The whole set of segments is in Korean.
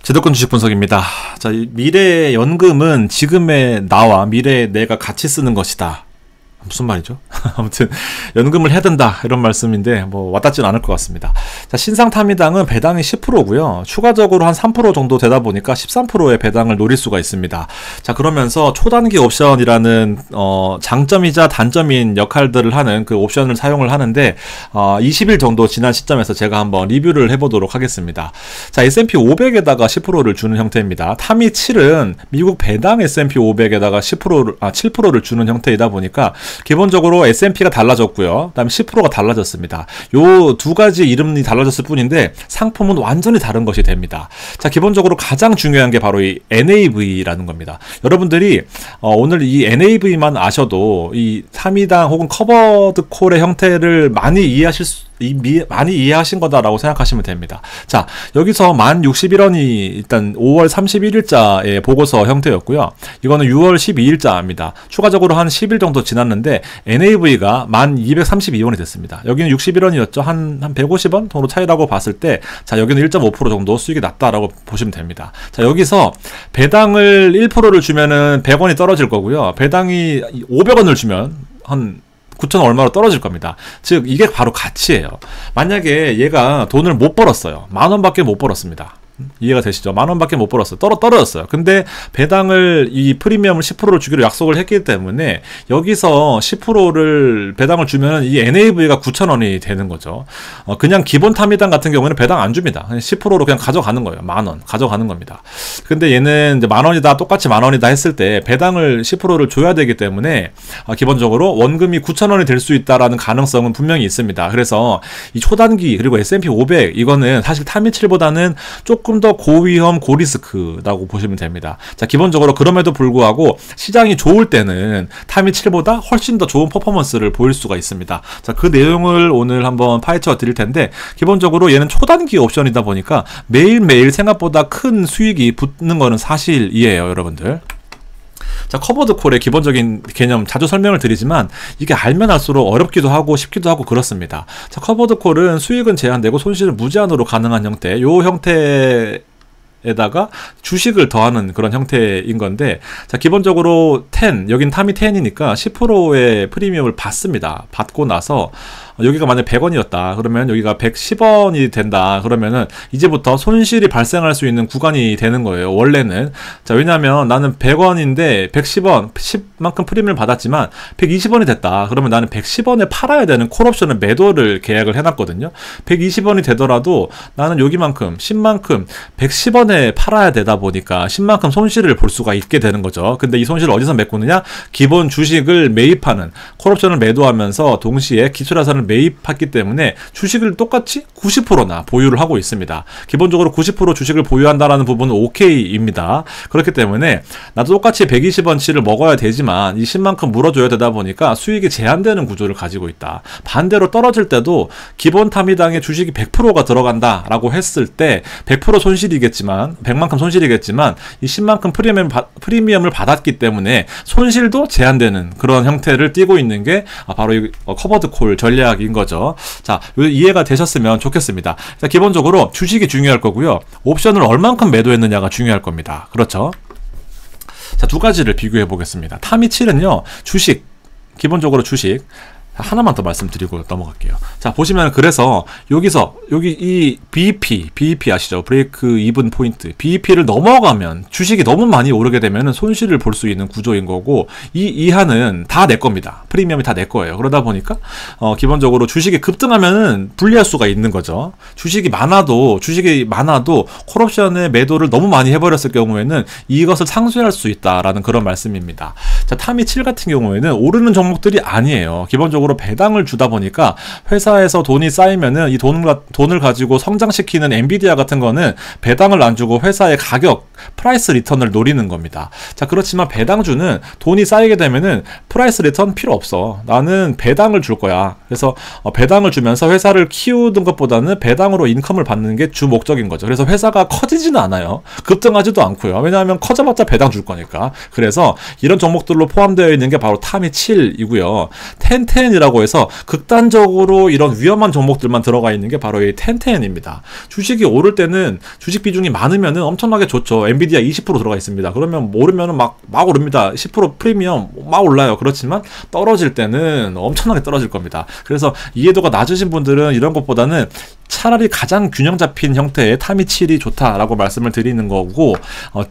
제도권 주식 분석입니다. 자, 미래의 연금은 지금의 나와 미래의 내가 같이 쓰는 것이다. 무슨 말이죠? 아무튼 연금을 해야 된다 이런 말씀인데 뭐 와닿지는 않을 것 같습니다. 자, 신상타미당은 배당이 10%고요. 추가적으로 한 3% 정도 되다 보니까 13%의 배당을 노릴 수가 있습니다. 자, 그러면서 초단기 옵션이라는 장점이자 단점인 역할들을 하는 그 옵션을 사용을 하는데 20일 정도 지난 시점에서 제가 한번 리뷰를 해보도록 하겠습니다. 자, S&P 500에다가 10%를 주는 형태입니다. 타미 7은 미국 배당 S&P 500에다가 7%를 주는 형태이다 보니까 기본적으로 S&P가 달라졌고요. 그 다음에 10%가 달라졌습니다. 요 두 가지 이름이 달라졌을 뿐인데 상품은 완전히 다른 것이 됩니다. 자, 기본적으로 가장 중요한 게 바로 이 NAV라는 겁니다. 여러분들이 오늘 이 NAV만 아셔도 이 타미당 혹은 커버드 콜의 형태를 많이 이해하신 거다라고 생각하시면 됩니다. 자, 여기서 만 61원이 일단 5월 31일자의 보고서 형태였고요. 이거는 6월 12일자입니다. 추가적으로 한 10일 정도 지났는데 NAV가 만 232원이 됐습니다. 여기는 61원이었죠. 한 150원 정도 차이라고 봤을 때, 자, 여기는 1.5% 정도 수익이 났다라고 보시면 됩니다. 자, 여기서 배당을 1%를 주면은 100원이 떨어질 거고요. 배당이 500원을 주면 한 9,000원 얼마로 떨어질 겁니다. 즉 이게 바로 가치예요. 만약에 얘가 돈을 못 벌었어요. 10,000원밖에 못 벌었습니다. 이해가 되시죠? 10,000원밖에 못 벌었어요. 떨어졌어요. 근데 배당을 이 프리미엄을 10%를 주기로 약속을 했기 때문에 여기서 10%를 배당을 주면 이 NAV가 9,000원이 되는 거죠. 그냥 기본 타미당 같은 경우에는 배당 안 줍니다. 10%로 그냥 가져가는 거예요. 10,000원 가져가는 겁니다. 근데 얘는 이제 10,000원이다 똑같이 10,000원이다 했을 때 배당을 10%를 줘야 되기 때문에 기본적으로 원금이 9,000원이 될 수 있다라는 가능성은 분명히 있습니다. 그래서 이 초단기 그리고 S&P 500 이거는 사실 타미7보다는 조금 더 고위험 고리스크라고 보시면 됩니다. 자, 기본적으로 그럼에도 불구하고 시장이 좋을 때는 타미7보다 훨씬 더 좋은 퍼포먼스를 보일 수가 있습니다. 자, 그 내용을 오늘 한번 파헤쳐 드릴 텐데, 기본적으로 얘는 초단기 옵션이다 보니까 매일매일 생각보다 큰 수익이 붙는 거는 사실이에요, 여러분들. 자, 커버드 콜의 기본적인 개념 자주 설명을 드리지만 이게 알면 알수록 어렵기도 하고 쉽기도 하고 그렇습니다. 자, 커버드 콜은 수익은 제한되고 손실은 무제한으로 가능한 형태, 요 형태에다가 주식을 더하는 그런 형태인 건데, 자, 기본적으로 10, 여긴 타미 10이니까 10%의 프리미엄을 받습니다. 받고 나서 여기가 만약 100원이었다 그러면 여기가 110원이 된다 그러면은 이제부터 손실이 발생할 수 있는 구간이 되는 거예요, 원래는. 자, 왜냐면 나는 100원인데 110원 10만큼 프리미엄을 받았지만 120원이 됐다 그러면 나는 110원에 팔아야 되는 콜옵션을 매도를 계약을 해놨거든요. 120원이 되더라도 나는 여기만큼 10만큼 110원에 팔아야 되다 보니까 10만큼 손실을 볼 수가 있게 되는 거죠. 근데 이 손실을 어디서 메꾸느냐? 기본 주식을 매입하는 콜옵션을 매도하면서 동시에 기술자산을 매입했기 때문에 주식을 똑같이 90%나 보유를 하고 있습니다. 기본적으로 90% 주식을 보유한다라는 부분은 오케이입니다. 그렇기 때문에 나도 똑같이 120원치를 먹어야 되지만 이 10만큼 물어줘야 되다 보니까 수익이 제한되는 구조를 가지고 있다. 반대로 떨어질 때도 기본 타미당에 주식이 100%가 들어간다라고 했을 때 100% 손실이겠지만 100만큼 손실이겠지만 이 10만큼 프리미엄을 받았기 때문에 손실도 제한되는 그런 형태를 띠고 있는 게 바로 이 커버드 콜 전략 인 거죠. 자, 이해가 되셨으면 좋겠습니다. 자, 기본적으로 주식이 중요할 거고요. 옵션을 얼만큼 매도했느냐가 중요할 겁니다. 그렇죠? 자, 두 가지를 비교해 보겠습니다. 타미7은요, 주식, 기본적으로 주식, 하나만 더 말씀드리고 넘어갈게요. 자, 보시면 그래서 여기 이 BEP 아시죠? 브레이크 이븐 포인트. BEP를 넘어가면 주식이 너무 많이 오르게 되면 손실을 볼 수 있는 구조인 거고, 이 이하는 다 내 겁니다. 프리미엄이 다 내 거예요. 그러다 보니까 기본적으로 주식이 급등하면은 불리할 수가 있는 거죠. 주식이 많아도 콜옵션의 매도를 너무 많이 해버렸을 경우에는 이것을 상쇄할 수 있다라는 그런 말씀입니다. 자, 타미7 같은 경우에는 오르는 종목들이 아니에요. 기본적으로 배당을 주다 보니까 회사에서 돈이 쌓이면은 이 돈을 가지고 성장시키는 엔비디아 같은 거는 배당을 안 주고 회사의 가격, 프라이스 리턴을 노리는 겁니다. 자, 그렇지만 배당주는 돈이 쌓이게 되면은 프라이스 리턴 필요 없어. 나는 배당을 줄 거야. 그래서 배당을 주면서 회사를 키우는 것보다는 배당으로 인컴을 받는 게 주 목적인 거죠. 그래서 회사가 커지지는 않아요. 급등하지도 않고요. 왜냐하면 커져봤자 배당 줄 거니까. 그래서 이런 종목들로 포함되어 있는 게 바로 타미7이고요. 10 텐텐이라고 해서 극단적으로 이런 위험한 종목들만 들어가 있는 게 바로 이 텐텐입니다. 주식이 오를 때는 주식 비중이 많으면은 엄청나게 좋죠. 엔비디아 20% 들어가 있습니다. 그러면 오르면은 막 오릅니다. 10% 프리미엄 막 올라요. 그렇지만 떨어질 때는 엄청나게 떨어질 겁니다. 그래서 이해도가 낮으신 분들은 이런 것보다는 차라리 가장 균형 잡힌 형태의 타미7이 좋다라고 말씀을 드리는 거고,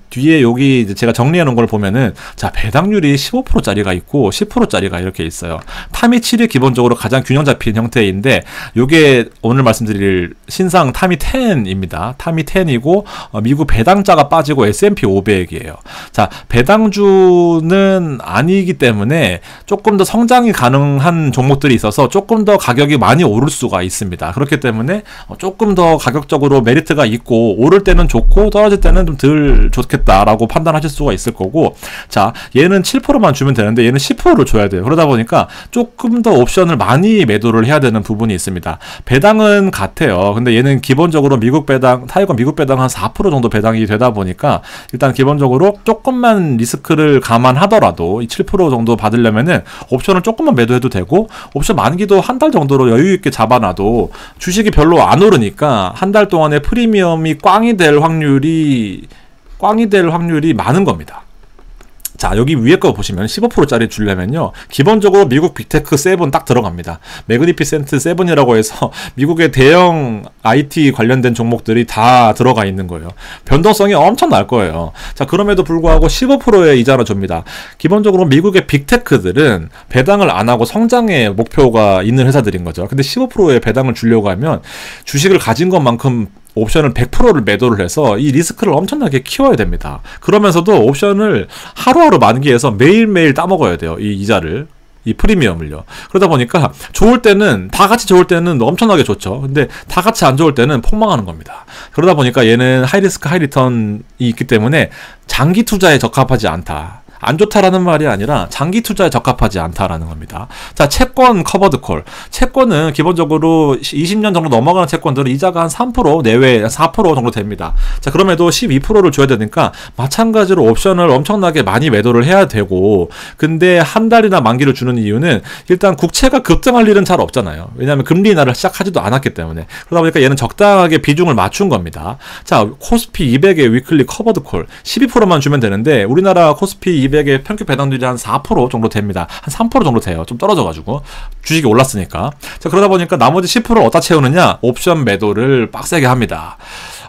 뒤에 여기 이제 제가 정리해 놓은 걸 보면은, 자, 배당률이 15%짜리가 있고 10%짜리가 이렇게 있어요. 타미7이 기본적으로 가장 균형 잡힌 형태인데, 요게 오늘 말씀드릴 신상 타미10입니다. 타미10이고, 미국 배당자가 빠지고 S&P 500이에요. 자, 배당주는 아니기 때문에 조금 더 성장이 가능한 종목들이 있어서 조금 더 가격이 많이 오를 수가 있습니다. 그렇기 때문에 조금 더 가격적으로 메리트가 있고, 오를 때는 좋고 떨어질 때는 좀 덜 좋겠다라고 판단하실 수가 있을 거고, 자, 얘는 7%만 주면 되는데 얘는 10%를 줘야 돼요. 그러다 보니까 조금 더 옵션을 많이 매도를 해야 되는 부분이 있습니다. 배당은 같아요. 근데 얘는 기본적으로 미국 배당, 타이거 미국 배당 한 4% 정도 배당이 되다 보니까 일단 기본적으로 조금만 리스크를 감안하더라도 이 7% 정도 받으려면은 옵션을 조금만 매도해도 되고, 옵션 만기도 한 달 정도로 여유 있게 잡아놔도 주식이 별로 안 오르니까 한 달 동안에 프리미엄이 꽝이 될 확률이 많은 겁니다. 자, 여기 위에 거 보시면 15%짜리 주려면요, 기본적으로 미국 빅테크 7 딱 들어갑니다. 매그니피센트 7이라고 해서 미국의 대형 IT 관련된 종목들이 다 들어가 있는 거예요. 변동성이 엄청 날 거예요. 자, 그럼에도 불구하고 15%의 이자를 줍니다. 기본적으로 미국의 빅테크들은 배당을 안 하고 성장의 목표가 있는 회사들인 거죠. 근데 15%의 배당을 주려고 하면 주식을 가진 것만큼 옵션을 100%를 매도를 해서 이 리스크를 엄청나게 키워야 됩니다. 그러면서도 옵션을 하루하루 만기해서 매일매일 따먹어야 돼요. 이 이자를, 이 프리미엄을요. 그러다 보니까 좋을 때는, 다 같이 좋을 때는 엄청나게 좋죠. 근데 다 같이 안 좋을 때는 폭망하는 겁니다. 그러다 보니까 얘는 하이리스크 하이리턴이 있기 때문에 장기 투자에 적합하지 않다. 안 좋다라는 말이 아니라 장기 투자에 적합하지 않다라는 겁니다. 자, 채권 커버드 콜. 채권은 기본적으로 20년 정도 넘어가는 채권들은 이자가 한 3% 내외 4% 정도 됩니다. 자, 그럼에도 12%를 줘야 되니까 마찬가지로 옵션을 엄청나게 많이 매도를 해야 되고, 근데 한 달이나 만기를 주는 이유는 일단 국채가 급등할 일은 잘 없잖아요. 왜냐하면 금리 인하를 시작하지도 않았기 때문에. 그러다 보니까 얘는 적당하게 비중을 맞춘 겁니다. 자, 코스피 200의 위클리 커버드 콜 12%만 주면 되는데 우리나라 코스피 200의 평균 배당률이 한 4% 정도 됩니다. 한 3% 정도 돼요. 좀 떨어져가지고 주식이 올랐으니까. 자, 그러다 보니까 나머지 10%를 어디다 채우느냐? 옵션 매도를 빡세게 합니다.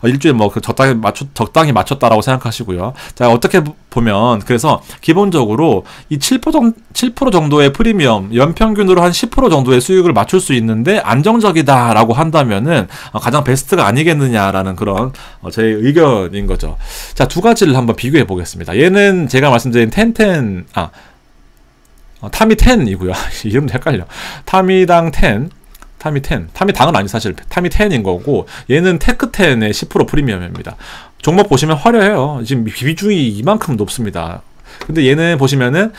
일주일에 뭐 적당히 맞췄다라고 생각하시고요. 자, 어떻게 보면 그래서 기본적으로 이 7% 정도의 프리미엄, 연평균으로 한 10% 정도의 수익을 맞출 수 있는데 안정적이다라고 한다면은 가장 베스트가 아니겠느냐라는 그런 제 의견인 거죠. 자, 두 가지를 한번 비교해 보겠습니다. 얘는 제가 말씀드린 타미10이고요. 이름도 헷갈려. 타미당 10. 타미당은 아니 사실 타미10인 거고, 얘는 테크10의 10% 프리미엄입니다. 종목 보시면 화려해요. 지금 비중이 이만큼 높습니다. 근데 얘는 보시면은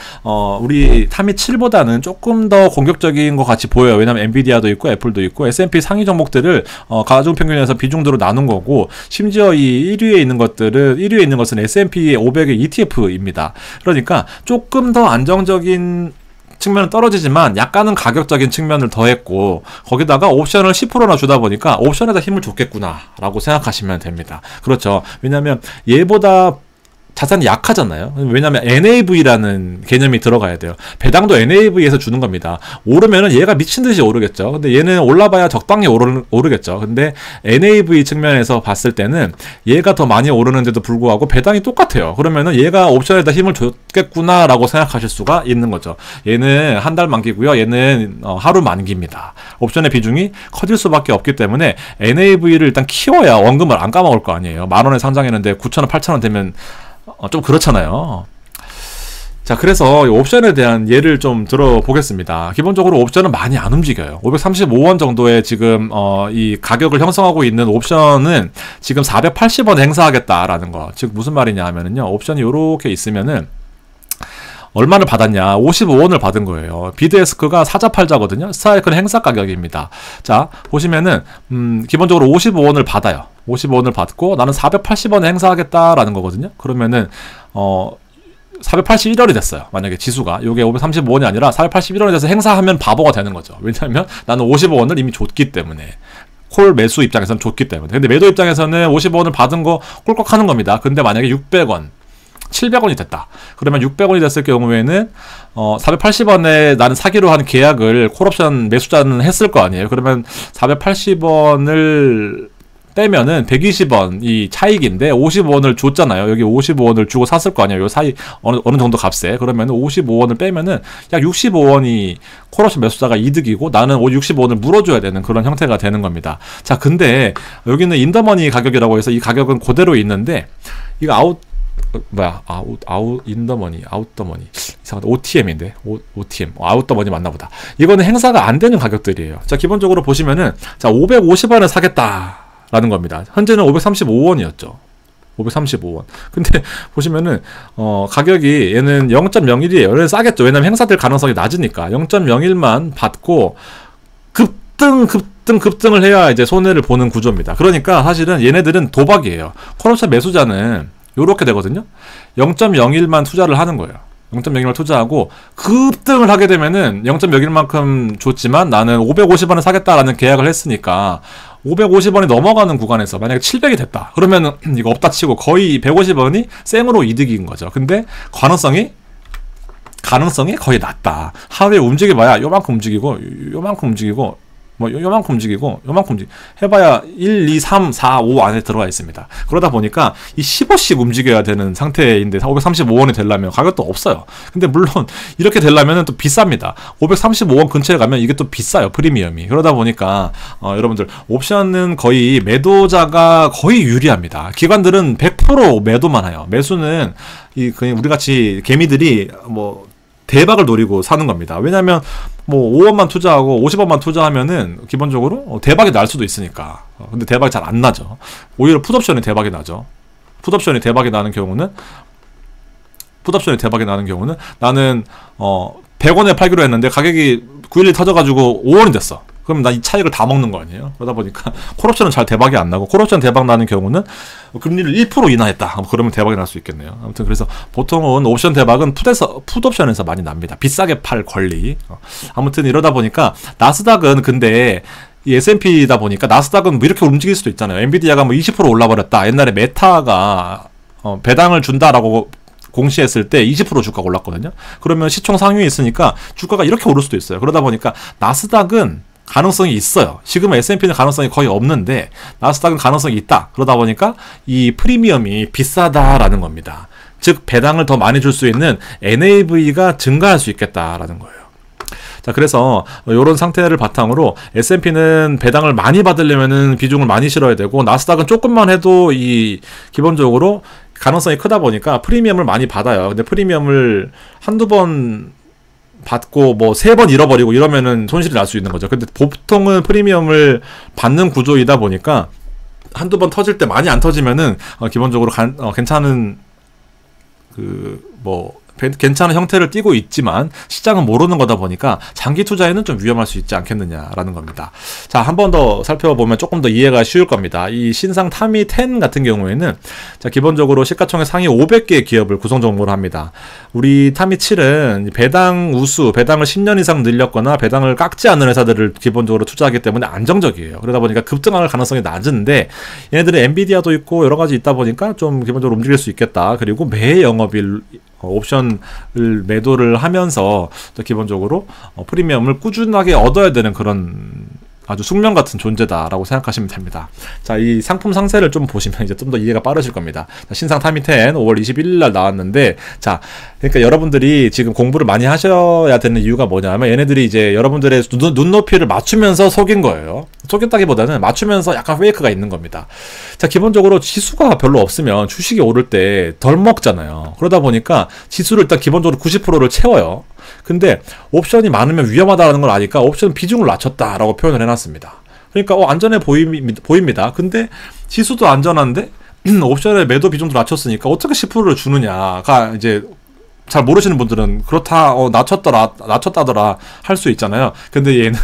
우리 타미7보다는 조금 더 공격적인 것 같이 보여요. 왜냐면 엔비디아도 있고 애플도 있고 S&P 상위 종목들을 가중평균에서 비중들로 나눈 거고, 심지어 이 1위에 있는 것은 S&P 500의 ETF입니다. 그러니까 조금 더 안정적인 측면은 떨어지지만 약간은 가격적인 측면을 더했고, 거기다가 옵션을 10%나 주다 보니까 옵션에다 힘을 줬겠구나 라고 생각하시면 됩니다. 그렇죠. 왜냐면 얘보다 자산이 약하잖아요. 왜냐면 NAV라는 개념이 들어가야 돼요. 배당도 NAV에서 주는 겁니다. 오르면은 얘가 미친 듯이 오르겠죠. 근데 얘는 올라봐야 적당히 오르겠죠. 근데 NAV 측면에서 봤을 때는 얘가 더 많이 오르는데도 불구하고 배당이 똑같아요. 그러면은 얘가 옵션에다 힘을 줬겠구나라고 생각하실 수가 있는 거죠. 얘는 한 달 만기고요. 얘는 하루 만기입니다. 옵션의 비중이 커질 수밖에 없기 때문에 NAV를 일단 키워야 원금을 안 까먹을 거 아니에요. 10,000원에 상장했는데 9,000원, 8,000원 되면 좀 그렇잖아요. 자, 그래서 옵션에 대한 예를 좀 들어보겠습니다. 기본적으로 옵션은 많이 안 움직여요. 535원 정도의 지금 이 가격을 형성하고 있는 옵션은 지금 480원 행사하겠다라는 거. 즉 무슨 말이냐 하면은요, 옵션이 요렇게 있으면은 얼마를 받았냐? 55원을 받은 거예요. 비드에스크가 사자팔자거든요. 스트라이크는 행사 가격입니다. 자, 보시면은 기본적으로 55원을 받아요. 55원을 받고 나는 480원에 행사하겠다라는 거거든요. 그러면은 481원이 됐어요. 만약에 지수가 요게 535원이 아니라 481원이 돼서 행사하면 바보가 되는 거죠. 왜냐하면 나는 55원을 이미 줬기 때문에. 콜 매수 입장에서는 줬기 때문에. 근데 매도 입장에서는 55원을 받은 거 꿀꺽 하는 겁니다. 근데 만약에 600원 700원이 됐다. 그러면 600원이 됐을 경우에는 480원에 나는 사기로 한 계약을 콜옵션 매수자는 했을 거 아니에요. 그러면 480원을 빼면은 120원 이 차익인데 55원을 줬잖아요. 여기 55원을 주고 샀을 거 아니에요. 요 사이 어느 정도 값에. 그러면 55원을 빼면은 약 65원이 콜옵션 매수자가 이득이고 나는 65원을 물어줘야 되는 그런 형태가 되는 겁니다. 자, 근데 여기는 인더머니 가격이라고 해서 이 가격은 그대로 있는데 이거 인더머니, 아웃더머니. 이상하다. OTM인데. OTM. 아웃더머니 맞나 보다. 이거는 행사가 안 되는 가격들이에요. 자, 기본적으로 보시면은, 자, 550원에 사겠다. 라는 겁니다. 현재는 535원이었죠. 535원. 근데 보시면은, 가격이 얘는 0.01이에요. 그래서 싸겠죠. 왜냐면 행사될 가능성이 낮으니까. 0.01만 받고, 급등을 해야 이제 손해를 보는 구조입니다. 그러니까 사실은 얘네들은 도박이에요. 콜옵션 매수자는 요렇게 되거든요. 0.01만 투자를 하는 거예요. 0.01만 투자하고 급등을 하게 되면은 0.01만큼 줬지만 나는 550원에 사겠다라는 계약을 했으니까 550원이 넘어가는 구간에서 만약에 700이 됐다. 그러면은 이거 없다 치고 거의 150원이 생으로 이득인 거죠. 근데 가능성이 거의 낮다. 하루에 움직여봐야 요만큼 움직이고 요만큼 움직이고 해봐야 1, 2, 3, 4, 5 안에 들어가 있습니다. 그러다 보니까 이 15씩 움직여야 되는 상태인데 535원이 되려면 가격도 없어요. 근데 물론 이렇게 되려면 또 비쌉니다. 535원 근처에 가면 이게 또 비싸요. 프리미엄이. 그러다 보니까 여러분들 옵션은 거의 매도자가 거의 유리합니다. 기관들은 100% 매도만 해요. 매수는 그냥 우리같이 개미들이 대박을 노리고 사는 겁니다. 왜냐면 5원만 투자하고 50원만 투자하면은 기본적으로 대박이 날 수도 있으니까. 근데 대박이 잘 안 나죠. 오히려 풋옵션이 대박이 나죠. 풋옵션이 대박이 나는 경우는 나는 100원에 팔기로 했는데 가격이 911 터져가지고 5원이 됐어. 그럼 나 이 차익을 다 먹는 거 아니에요? 그러다 보니까 콜옵션은 잘 대박이 안 나고 콜옵션 대박 나는 경우는 금리를 1% 인하했다. 그러면 대박이 날 수 있겠네요. 아무튼 그래서 보통은 옵션 대박은 풋옵션에서 많이 납니다. 비싸게 팔 권리. 아무튼 이러다 보니까 나스닥은 근데 이 S&P다 보니까 나스닥은 이렇게 움직일 수도 있잖아요. 엔비디아가 20% 올라버렸다. 옛날에 메타가 배당을 준다라고 공시했을 때 20% 주가가 올랐거든요. 그러면 시총 상위에 있으니까 주가가 이렇게 오를 수도 있어요. 그러다 보니까 나스닥은 가능성이 있어요. 지금은 S&P는 가능성이 거의 없는데 나스닥은 가능성이 있다. 그러다 보니까 이 프리미엄이 비싸다라는 겁니다. 즉 배당을 더 많이 줄 수 있는 NAV가 증가할 수 있겠다라는 거예요. 자, 그래서 이런 상태를 바탕으로 S&P는 배당을 많이 받으려면은 비중을 많이 실어야 되고 나스닥은 조금만 해도 기본적으로 가능성이 크다 보니까 프리미엄을 많이 받아요. 근데 프리미엄을 한두 번 받고 3번 잃어버리고 이러면은 손실이 날 수 있는 거죠. 근데 보통은 프리미엄을 받는 구조이다 보니까 한두 번 터질 때 많이 안 터지면은 기본적으로 괜찮은 괜찮은 형태를 띠고 있지만 시장은 모르는 거다 보니까 장기 투자에는 좀 위험할 수 있지 않겠느냐라는 겁니다. 자, 한 번 더 살펴보면 조금 더 이해가 쉬울 겁니다. 이 신상 타미 10 같은 경우에는 자, 기본적으로 시가총액 상위 500개의 기업을 구성 정보를 합니다. 우리 타미 7은 배당을 10년 이상 늘렸거나 배당을 깎지 않는 회사들을 기본적으로 투자하기 때문에 안정적이에요. 그러다 보니까 급등할 가능성이 낮은데 얘네들은 엔비디아도 있고 여러 가지 있다 보니까 좀 기본적으로 움직일 수 있겠다. 그리고 매 영업일 옵션을 매도를 하면서 또 기본적으로 프리미엄을 꾸준하게 얻어야 되는 그런 아주 숙명 같은 존재다라고 생각하시면 됩니다. 자, 이 상품 상세를 좀 보시면 이제 좀 더 이해가 빠르실 겁니다. 자, 신상 타미 10 5월 21일 날 나왔는데, 자, 그러니까 여러분들이 지금 공부를 많이 하셔야 되는 이유가 뭐냐면 얘네들이 이제 여러분들의 눈높이를 맞추면서 속인 거예요. 속였다기보다는 맞추면서 약간 페이크가 있는 겁니다. 자, 기본적으로 지수가 별로 없으면 주식이 오를 때 덜 먹잖아요. 그러다 보니까 지수를 일단 기본적으로 90%를 채워요. 근데 옵션이 많으면 위험하다는 걸 아니까 옵션 비중을 낮췄다라고 표현을 해놨습니다. 그러니까 안전해 보입니다. 근데 지수도 안전한데 옵션의 매도 비중도 낮췄으니까 어떻게 10%를 주느냐가 이제 잘 모르시는 분들은 그렇다, 낮췄다더라 할 수 있잖아요. 근데 얘는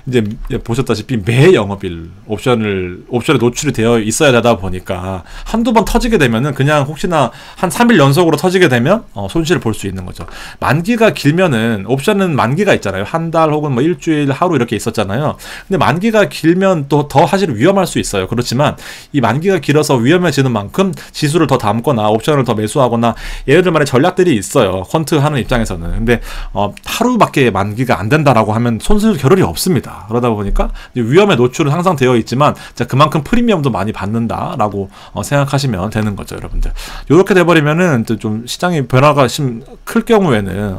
이제 보셨다시피 매 영업일 옵션에 노출이 되어 있어야 되다 보니까 한두 번 터지게 되면은 그냥 혹시나 한 3일 연속으로 터지게 되면 손실을 볼 수 있는 거죠. 만기가 길면은 옵션은 만기가 있잖아요. 한 달 혹은 뭐 일주일, 하루 이렇게 있었잖아요. 근데 만기가 길면 또 더 사실 위험할 수 있어요. 그렇지만 이 만기가 길어서 위험해지는 만큼 지수를 더 담거나 옵션을 더 매수하거나 예를 들면 전략들이 있어요. 퀀트 하는 입장에서는. 근데 하루밖에 만기가 안 된다라고 하면 손실 겨를이 없습니다. 그러다 보니까 위험의 노출은 항상 되어 있지만 그만큼 프리미엄도 많이 받는다라고 생각하시면 되는 거죠, 여러분들. 이렇게 돼버리면은 좀 시장의 변화가 클 경우에는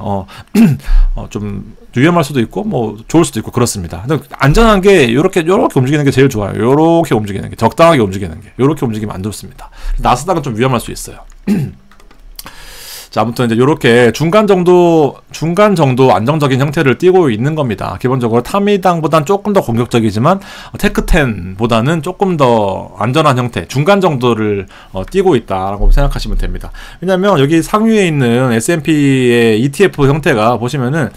좀 위험할 수도 있고 뭐 좋을 수도 있고 그렇습니다. 근데 안전한 게 이렇게 움직이는 게 제일 좋아요. 이렇게 움직이는 게, 적당하게 움직이는 게, 이렇게 움직이면 안 좋습니다. 나스닥은 좀 위험할 수 있어요. 자, 아무튼 이제 요렇게 중간 정도 안정적인 형태를 띠고 있는 겁니다. 기본적으로 타미당보단 조금 더 공격적이지만 테크10보다는 조금 더 안전한 형태, 중간 정도를 띠고 있다라고 생각하시면 됩니다. 왜냐면 여기 상위에 있는 S&P의 ETF 형태가 보시면은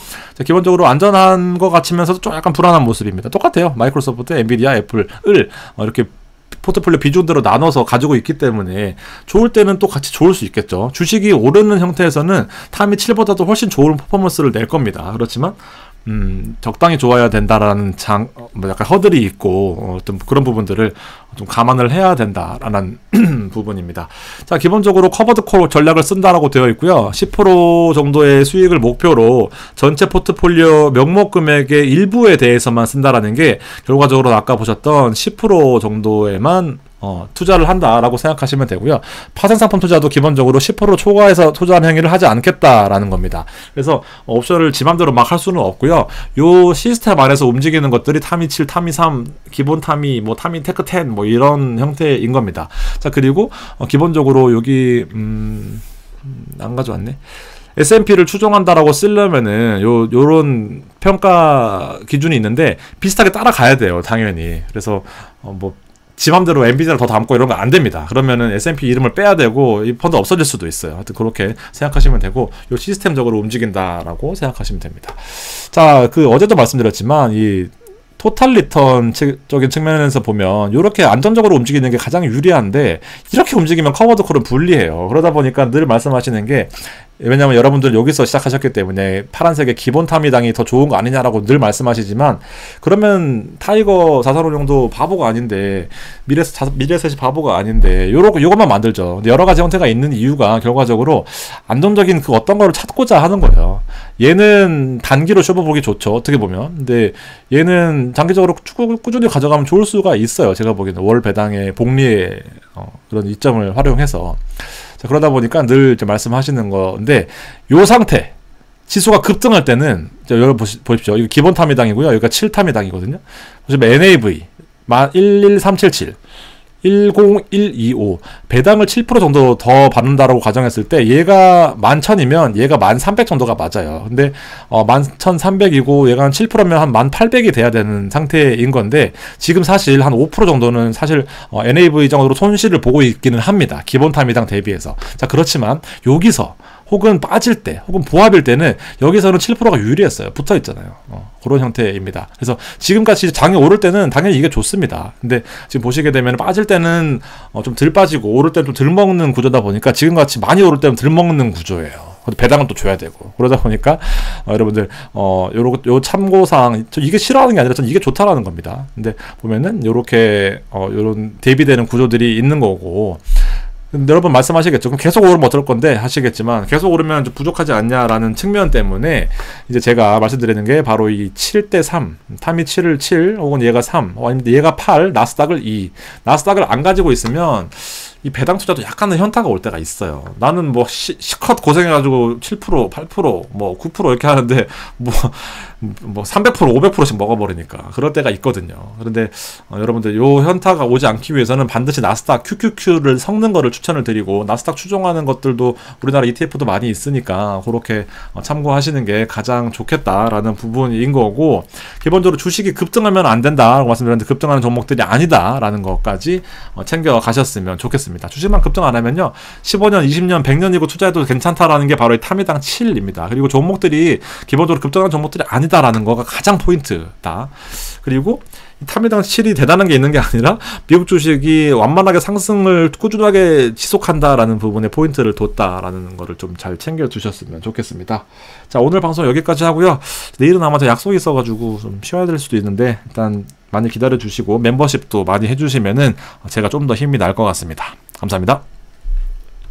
기본적으로 안전한 것 같으면서도 좀 약간 불안한 모습입니다. 똑같아요. 마이크로소프트, 엔비디아, 애플을 이렇게 포트폴리오 비중대로 나눠서 가지고 있기 때문에 좋을 때는 또 같이 좋을 수 있겠죠. 주식이 오르는 형태에서는 타미 7보다도 훨씬 좋은 퍼포먼스를 낼 겁니다. 그렇지만 적당히 좋아야 된다라는 약간 허들이 있고 어떤 그런 부분들을 좀 감안을 해야 된다라는 부분입니다. 자, 기본적으로 커버드 콜 전략을 쓴다라고 되어 있고요. 10% 정도의 수익을 목표로 전체 포트폴리오 명목 금액의 일부에 대해서만 쓴다라는 게 결과적으로 아까 보셨던 10% 정도에만 투자를 한다라고 생각하시면 되고요. 파생상품 투자도 기본적으로 10% 초과해서 투자하는 행위를 하지 않겠다라는 겁니다. 그래서 옵션을 지 맘대로 막 할 수는 없고요. 요 시스템 안에서 움직이는 것들이 타미 7, 타미 3, 기본 타미, 뭐 타미 테크 10, 뭐 이런 형태인 겁니다. 자, 그리고 기본적으로 여기 안 가져왔네. S&P를 추종한다라고 쓰려면은 요런 평가 기준이 있는데 비슷하게 따라가야 돼요, 당연히. 그래서 지 맘대로 엔비디아를 더 담고 이런 거 안 됩니다. 그러면은 S&P 이름을 빼야 되고 이 펀드 없어질 수도 있어요. 하여튼 그렇게 생각하시면 되고 요 시스템적으로 움직인다라고 생각하시면 됩니다. 자, 어제도 말씀드렸지만 이 토탈 리턴적인 측면에서 보면 이렇게 안정적으로 움직이는 게 가장 유리한데 이렇게 움직이면 커버드 콜은 불리해요. 그러다 보니까 늘 말씀하시는 게, 왜냐면 여러분들 여기서 시작하셨기 때문에 파란색의 기본 타미당이 더 좋은 거 아니냐라고 늘 말씀하시지만, 그러면 타이거 자산운용도 바보가 아닌데, 미래셋이 바보가 아닌데 요것만 만들죠. 근데 여러 가지 형태가 있는 이유가 결과적으로 안정적인 그 어떤 거를 찾고자 하는 거예요. 얘는 단기로 쇼부보기 좋죠, 어떻게 보면. 근데 얘는 장기적으로 꾸준히 가져가면 좋을 수가 있어요. 제가 보기에는 월 배당의 복리의 그런 이점을 활용해서. 자, 그러다 보니까 늘 말씀하시는 건데, 요 상태 지수가 급등할 때는 여러분 보십시오. 이거 기본 타미당이고요. 여기가 7타미당이거든요. 보시면 NAV 11377 10125 배당을 7% 정도 더 받는다라고 가정했을 때 얘가 11,000이면 얘가 1,300 정도가 맞아요. 근데 11,300이고 얘가 한 7%면 한 1,800이 돼야 되는 상태인 건데, 지금 사실 한 5% 정도는 사실 NAV 정도로 손실을 보고 있기는 합니다. 기본 타미당 대비해서. 자, 그렇지만 여기서 혹은 빠질 때, 혹은 보합일 때는 여기서는 7%가 유리했어요. 붙어 있잖아요. 그런 형태입니다. 그래서 지금같이 장이 오를 때는 당연히 이게 좋습니다. 근데 지금 보시게 되면 빠질 때는 좀 덜 빠지고 오를 때는 좀 덜 먹는 구조다 보니까 지금같이 많이 오를 때는 덜 먹는 구조예요. 배당은 또 줘야 되고. 그러다 보니까 여러분들 요 참고사항, 이게 싫어하는 게 아니라 전 이게 좋다라는 겁니다. 근데 보면은 요렇게 요런 대비되는 구조들이 있는 거고, 여러분 말씀하시겠죠. 그럼 계속 오르면 어떨 건데 하시겠지만, 계속 오르면 좀 부족하지 않냐라는 측면 때문에 이제 제가 말씀드리는 게 바로 이 7대3, 타미 7을 7 혹은 얘가 3 아니면 얘가 8, 나스닥을 2. 나스닥을 안 가지고 있으면 이 배당 투자도 약간의 현타가 올 때가 있어요. 나는 뭐 시컷 고생해가지고 7%, 8%, 뭐 9% 이렇게 하는데 뭐 뭐 300%, 500%씩 먹어버리니까 그럴 때가 있거든요. 그런데 여러분들 요 현타가 오지 않기 위해서는 반드시 나스닥 QQQ를 섞는 거를 추천을 드리고, 나스닥 추종하는 것들도 우리나라 ETF도 많이 있으니까 그렇게 참고하시는 게 가장 좋겠다라는 부분인 거고, 기본적으로 주식이 급등하면 안 된다라고 말씀드렸는데 급등하는 종목들이 아니다라는 것까지 챙겨 가셨으면 좋겠습니다. 주식만 급등 안 하면요 15년, 20년, 100년이고 투자해도 괜찮다라는 게 바로 이 타미당 7입니다. 그리고 종목들이 기본적으로 급등하는 종목들이 아니다라는 거가 가장 포인트다. 그리고 타미당 7이 대단한 게 있는 게 아니라 미국 주식이 완만하게 상승을 꾸준하게 지속한다라는 부분에 포인트를 뒀다라는 거를 좀 잘 챙겨 두셨으면 좋겠습니다. 자, 오늘 방송 여기까지 하고요. 내일은 아마 저 약속이 있어가지고 좀 쉬어야 될 수도 있는데 일단 많이 기다려 주시고 멤버십도 많이 해주시면은 제가 좀 더 힘이 날 것 같습니다. 감사합니다.